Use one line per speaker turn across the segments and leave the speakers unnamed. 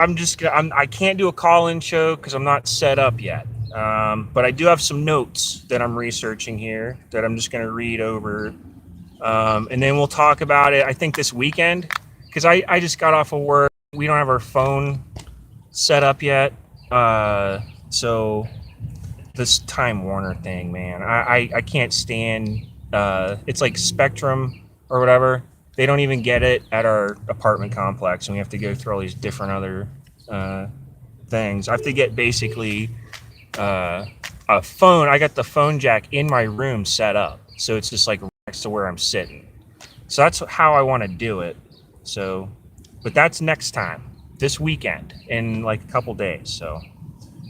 I can't do a call-in show because I'm not set up yet. But I do have some notes that I'm researching here that I'm just gonna read over, and then we'll talk about it. I think this weekend because I just got off of work. We don't have our phone set up yet, so this Time Warner thing, man, I can't stand. It's like Spectrum or whatever. They don't even get it at our apartment complex, and we have to go through all these different other uh, things. I have to get basically uh, a phone. I got the phone jack in my room set up, so it's just like next to where I'm sitting. So that's how I want to do it. So, but that's next time, this weekend, in like a couple days. So,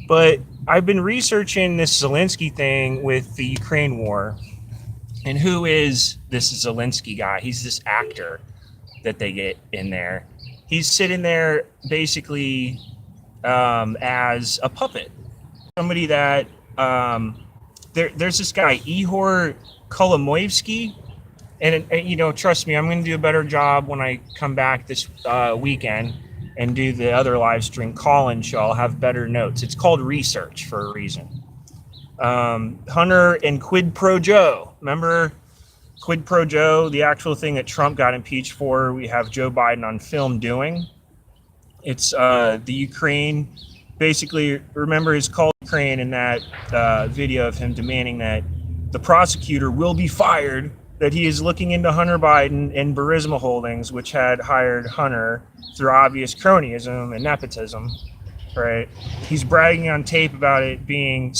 but I've been researching this Zelensky thing with the Ukraine war, and who is this Zelensky guy? He's this actor that they get in there. He's sitting there basically as a puppet. Somebody that there's this guy Ihor Kolomoevsky, and you know, trust me, I'm going to do a better job when I come back this weekend and do the other live stream call-in show. I'll have better notes. It's called research for a reason. Hunter and Quid Pro Joe. Remember Quid Pro Joe, the actual thing that Trump got impeached for? We have Joe Biden on film doing. It's the Ukraine. Basically, remember his call to Ukraine in that video of him demanding that the prosecutor will be fired, that he is looking into Hunter Biden and Burisma Holdings, which had hired Hunter through obvious cronyism and nepotism, right? He's bragging on tape about it being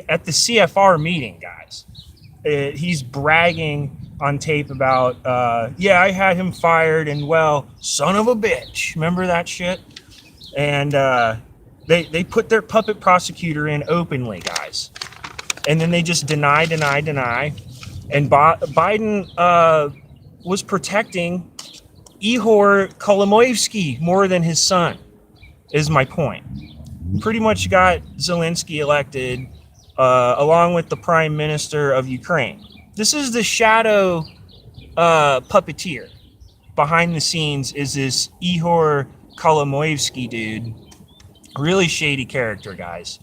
at the CFR meeting, guys. He's bragging on tape about, yeah, I had him fired, and well, son of a bitch. Remember that shit? And they put their puppet prosecutor in openly, guys. And then they just deny. And Biden was protecting Ihor Kolomoevsky more than his son, is my point. Pretty much got Zelensky elected along with the prime minister of Ukraine. This is the shadow puppeteer. Behind the scenes is this Ihor Kolomoevsky dude. Really shady character, guys.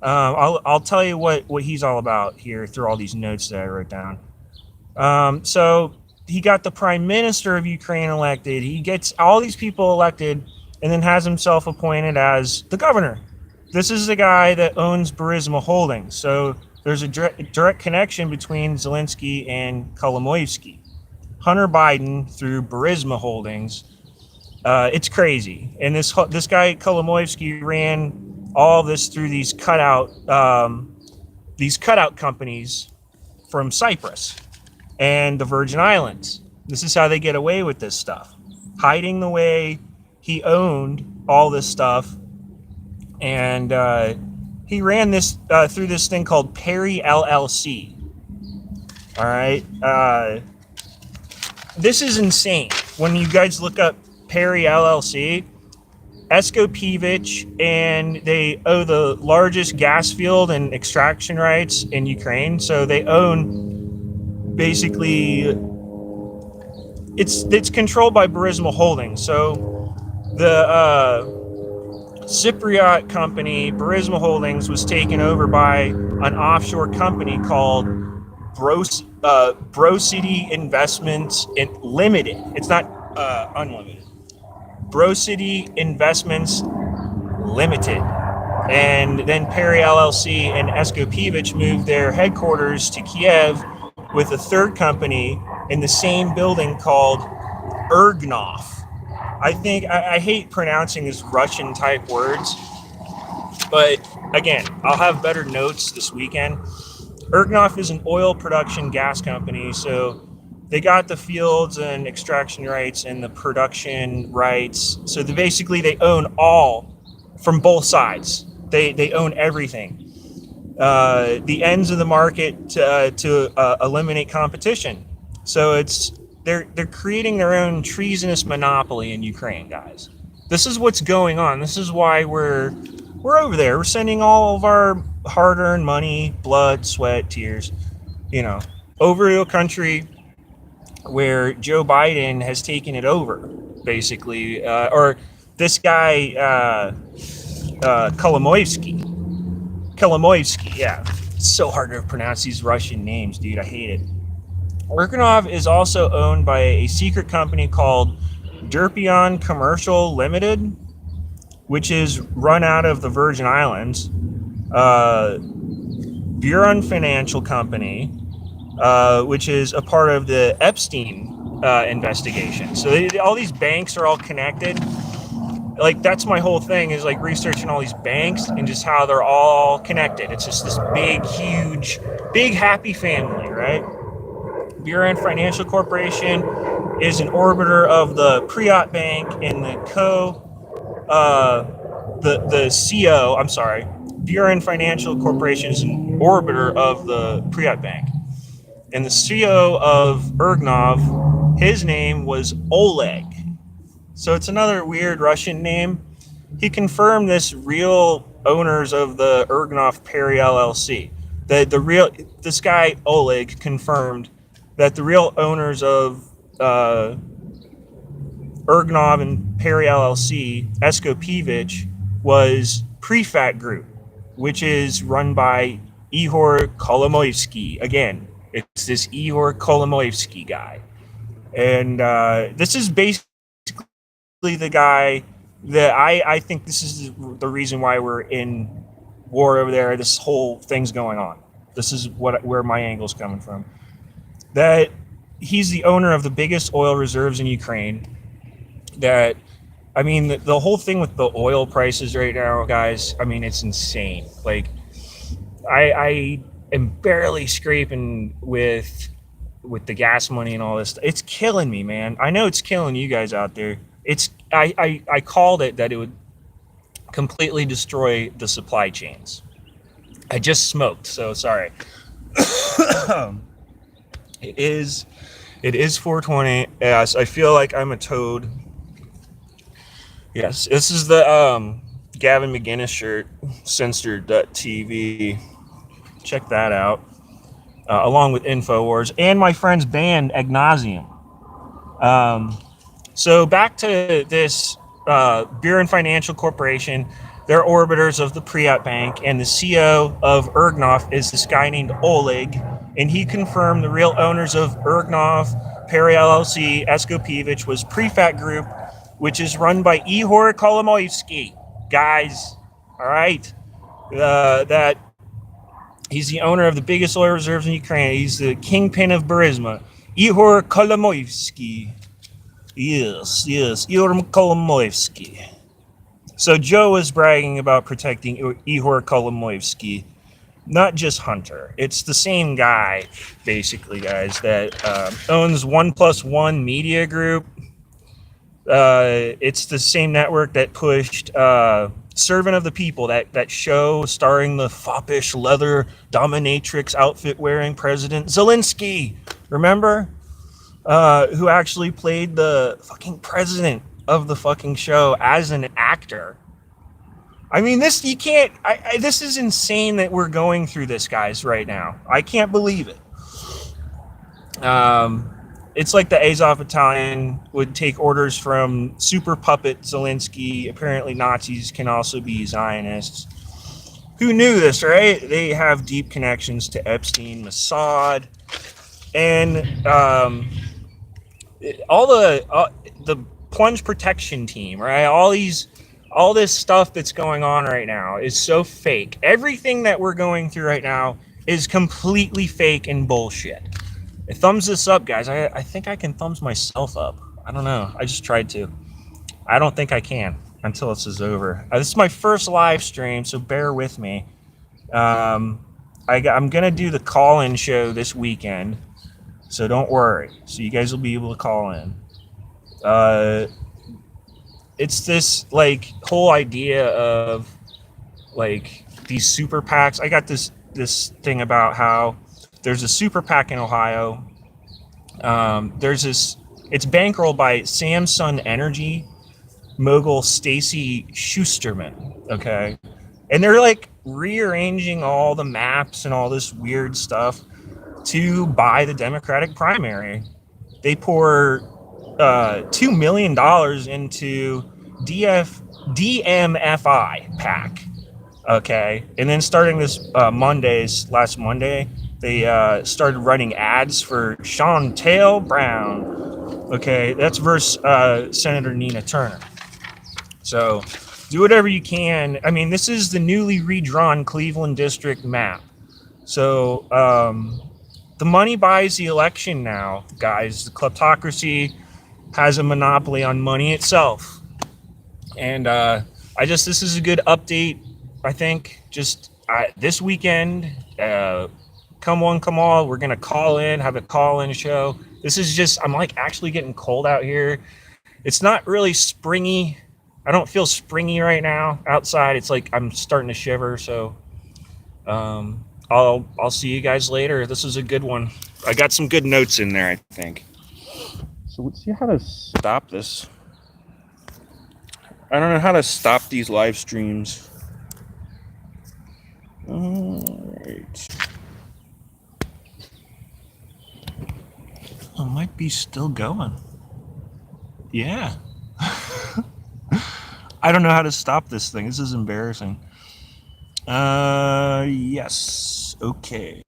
I'll tell you what he's all about here through all these notes that I wrote down. So he got the prime minister of Ukraine elected. He gets all these people elected and then has himself appointed as the governor. This is the guy that owns Burisma Holdings. So there's a direct connection between Zelensky and Kolomoevsky. Hunter Biden through Burisma Holdings. It's crazy. And this guy Kolomoevsky ran all this through these cutout companies from Cyprus and the Virgin Islands. This is how they get away with this stuff, hiding the way he owned all this stuff. And he ran this through this thing called Perry LLC. All right. This is insane. When you guys look up Perry LLC, Escopevich, and they own the largest gas field and extraction rights in Ukraine. So they own basically, it's controlled by Burisma Holdings. So the Cypriot company, Burisma Holdings, was taken over by an offshore company called Bro City Investments Limited. It's not unlimited. Bro City Investments Limited. And then Perry LLC and Escopevich moved their headquarters to Kiev with a third company in the same building called Ergnov. I hate pronouncing these Russian type words, but again, I'll have better notes this weekend. Ergnov is an oil production gas company, so they got the fields and extraction rights and the production rights. So they own all from both sides. They own everything. The ends of the market to eliminate competition. So they're creating their own treasonous monopoly in Ukraine, guys. This is what's going on. This is why we're over there. We're sending all of our hard-earned money, blood, sweat, tears, over to a country where Joe Biden has taken it over, basically, or this guy Kolomoisky. Yeah. It's so hard to pronounce these Russian names, dude. I hate it. Urganov is also owned by a secret company called Derpion Commercial Limited, which is run out of the Virgin Islands. Buron Financial Company, which is a part of the Epstein investigation. So all these banks are all connected. Like, that's my whole thing, is like researching all these banks and just how they're all connected. It's just this big, huge, big happy family, right? Buran Financial Corporation is an orbiter of the Priot Bank, and the CO, I'm sorry, Buran Financial Corporation is an orbiter of the Priot Bank. And the CO of Urganov, his name was Oleg. So it's another weird Russian name. He confirmed this real owners of the Urganov Perry LLC. This guy Oleg confirmed that the real owners of Urganov and Perry LLC, Eskopevich, was Prefat Group, which is run by Ihor Kolomoisky. Again, it's this Ihor Kolomoisky guy. And this is basically the guy that I think this is the reason why we're in war over there. This whole thing's going on. This is where my angle's coming from. That he's the owner of the biggest oil reserves in Ukraine. That, I mean, the whole thing with the oil prices right now, guys, I mean, it's insane. Like, I am barely scraping with the gas money and all this. It's killing me, man. I know it's killing you guys out there. I called it that it would completely destroy the supply chains. I just smoked, so sorry. It is 420. Yes, I feel like I'm a toad. Yes, this is the Gavin McGinnis shirt, censored.tv. Check that out. Along with InfoWars and my friend's band, Agnosium. So back to this Buran Financial Corporation. They're orbiters of the Priot Bank, and the CEO of Urganov is this guy named Oleg, and he confirmed the real owners of Urganov, Perry LLC, Eskopevich was Prefat Group, which is run by Ihor Kolomoisky. Guys, all right? That he's the owner of the biggest oil reserves in Ukraine. He's the kingpin of Burisma. Ihor Kolomoisky. Yes, Ihor Kolomoisky. So Joe was bragging about protecting Ihor Kolomoisky, not just Hunter. It's the same guy, basically, guys, that owns 1+1 Media Group. It's the same network that pushed Servant of the People, that show starring the foppish leather dominatrix outfit wearing President Zelensky. Remember? Who actually played the fucking president of the fucking show as an actor. I mean, this is insane that we're going through this, guys, right now. I can't believe it. It's like the Azov Battalion would take orders from super puppet Zelensky. Apparently Nazis can also be Zionists. Who knew this, right? They have deep connections to Epstein, Mossad, and all the plunge protection team, right? All this stuff that's going on right now is so fake. Everything that we're going through right now is completely fake and bullshit. Thumbs this up, guys. I think I can thumbs myself up. I don't know. I just tried to. I don't think I can until this is over. This is my first live stream, so bear with me. I'm going to do the call-in show this weekend, so don't worry. So you guys will be able to call in. It's this, like, whole idea of, like, these super PACs. I got this thing about how there's a super PAC in Ohio. It's bankrolled by Samsung Energy mogul Stacy Schusterman, okay? And they're, like, rearranging all the maps and all this weird stuff to buy the Democratic primary. They pour $2 million into DMFI pack. Okay, and then starting this last Monday, they started running ads for Chantel Brown. Okay, that's versus Senator Nina Turner. So do whatever you can. I mean, this is the newly redrawn Cleveland district map. So the money buys the election now, guys. The kleptocracy has a monopoly on money itself. And this is a good update, I think. Just this weekend, come one, come all, we're going to have a call in show. This is just, I'm like actually getting cold out here. It's not really springy. I don't feel springy right now outside. It's like I'm starting to shiver. So I'll see you guys later. This is a good one. I got some good notes in there, I think. So let's see how to stop this. I don't know how to stop these live streams. All right. Oh, it might be still going. Yeah. I don't know how to stop this thing. This is embarrassing. Yes. Okay.